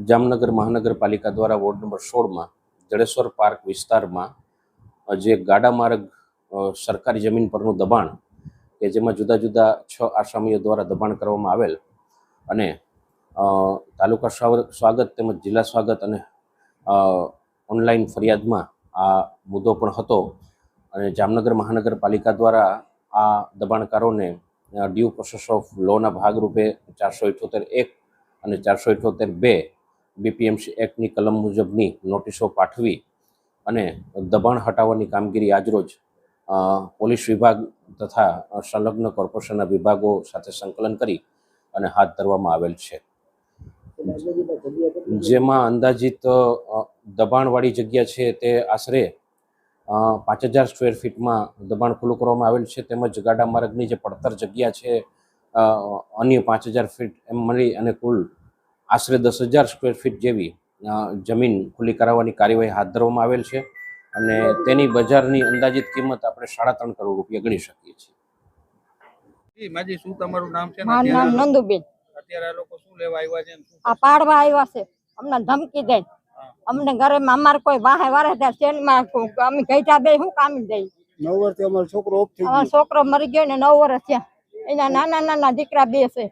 જામનગર મહાનગરપાલિકા દ્વારા ward number 16માં Jadeshwar park વિસ્તારમાં જે ગાડા માર્ગ સરકારી જમીન પરનું દબાણ કે જેમાં જુદા જુદા 6 આસામીઓ દ્વારા દબાણ કરવામાં આવેલ અને તાલુકા સ્વાગત તેમજ જિલ્લા સ્વાગત અને ઓનલાઈન ફરિયાદમાં આ મુદ્દો પણ હતો અને જામનગર મહાનગરપાલિકા દ્વારા આ દબાણકારોને ડ્યુ પ્રોસેસ ઓફ લોના ભાગરૂપે 478(1) અને 478(2) BPMC એક્ટની કલમ મુજબની નોટિસો પાઠવી અને દબાણ હટાવવાની કામગીરી આજરોજ પોલીસ વિભાગ તથા સંલગ્ન કોર્પોરેશનના વિભાગો સાથે સંકલન કરી અને હાથ ધરવામાં આવેલ છે, જેમાં અંદાજિત દબાણવાળી જગ્યા છે તે આશરે 5000 સ્ક્વેર ફીટમાં દબાણ ખુલ્લું કરવામાં આવેલ છે, તેમજ ગાડા માર્ગની જે પડતર જગ્યા છે અન્ય 5000 ફીટ એમ મળી અને કુલ આશરે 10000 સ્ક્વેર ફીટ જેવી જમીન ખુલ્લી કરાવવાની કાર્યવાહી હાથ ધરવામાં આવેલ છે અને તેની બજારની અંદાજિત કિંમત આપણે 3.5 કરોડ રૂપિયા ગણી શકીએ છીએ। માજી, શું તમારું નામ છે? મારું નામ નંદુબેન। અત્યારે આ લોકો શું લેવા આવ્યા છે? આ પાડવા આવ્યા છે, અમને ધમકી દે, અમને ઘરે અમાર કોઈ વાહે વારે ત્યાં શેનમાં અમે ગઈઠા બે શું કામ દઈ। 9 વર્ષથી અમારો છોકરો ઓફ થઈ ગયો, અમારો છોકરો મરી ગયો ને 9 વર્ષ થયા, એના નાના નાના દીકરા બે છે।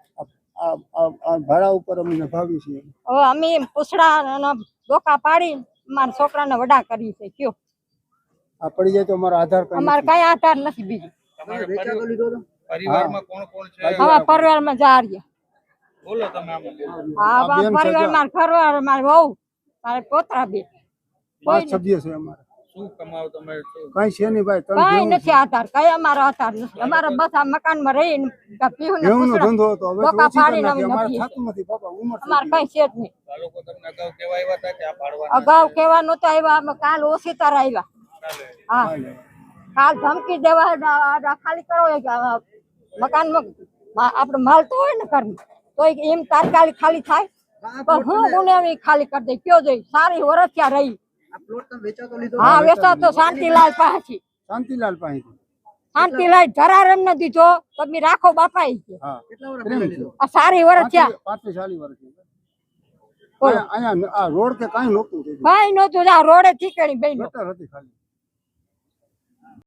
આ ભાડા ઉપર અમને ભાગી છે, હવે અમે પૂછડા ડોકા પાડી મારા છોકરાને વડા કરી છે। કયો આ પડી જાય તો અમારો આધાર કાર્ડ અમારે કઈ આધાર નથી બીજું। પરિવારમાં કોણ કોણ છે? અમારા પરિવારમાં જા રહ્યા। બોલો તમે આમાં। હા, પરિવારમાં ઘરવાળા મારા વહુ મારા પોતરા બે સભ્ય છે અમારે। શું કમાવ તમે? કઈ છે નહીં ભાઈ, કઈ નથી આધાર, કઈ અમારો આધાર નથી। અમારા બસ આ મકાનમાં રહીને પીવું ને નો ધંધો હતો, હવે ડોકા પાડીને અમે અમારે નથી, થતું નથી બાપા, ઉંમર અમારે કઈ છે જ નહીં। આ લોકો તમને અગાઉ કેવા આવ્યા હતા કે આ પાડવા? અગાઉ કેવા નહોતા આવ્યા, અમે કાલ ઓછી તારા આવ્યા। હા, કાલ ધમકી દેવા ખાલી કરો મકાનમાં આપણે માલ તો હોય ને ઘરમાં, તો એમ તાત્કાલિક ખાલી થાય પણ હું ગુનેવી ખાલી કરી દઈ। કયો જઈ સારી વર્ષ ત્યાં રહી। હા, વેચા તો શાંતિલાલ પાસેથી, શાંતિલાલ પાસેથી, શાંતિલાલ ધરાર એમને દીધો, તમે રાખો બાપા। આ સારી વર્ષ ત્યાં 35-40 વર્ષ અહીંયા આ રોડ કે કાંઈ નહોતું, કઈ નહોતું, આ રોડે ઠીકણી બેન ગટર હતી ખાલી।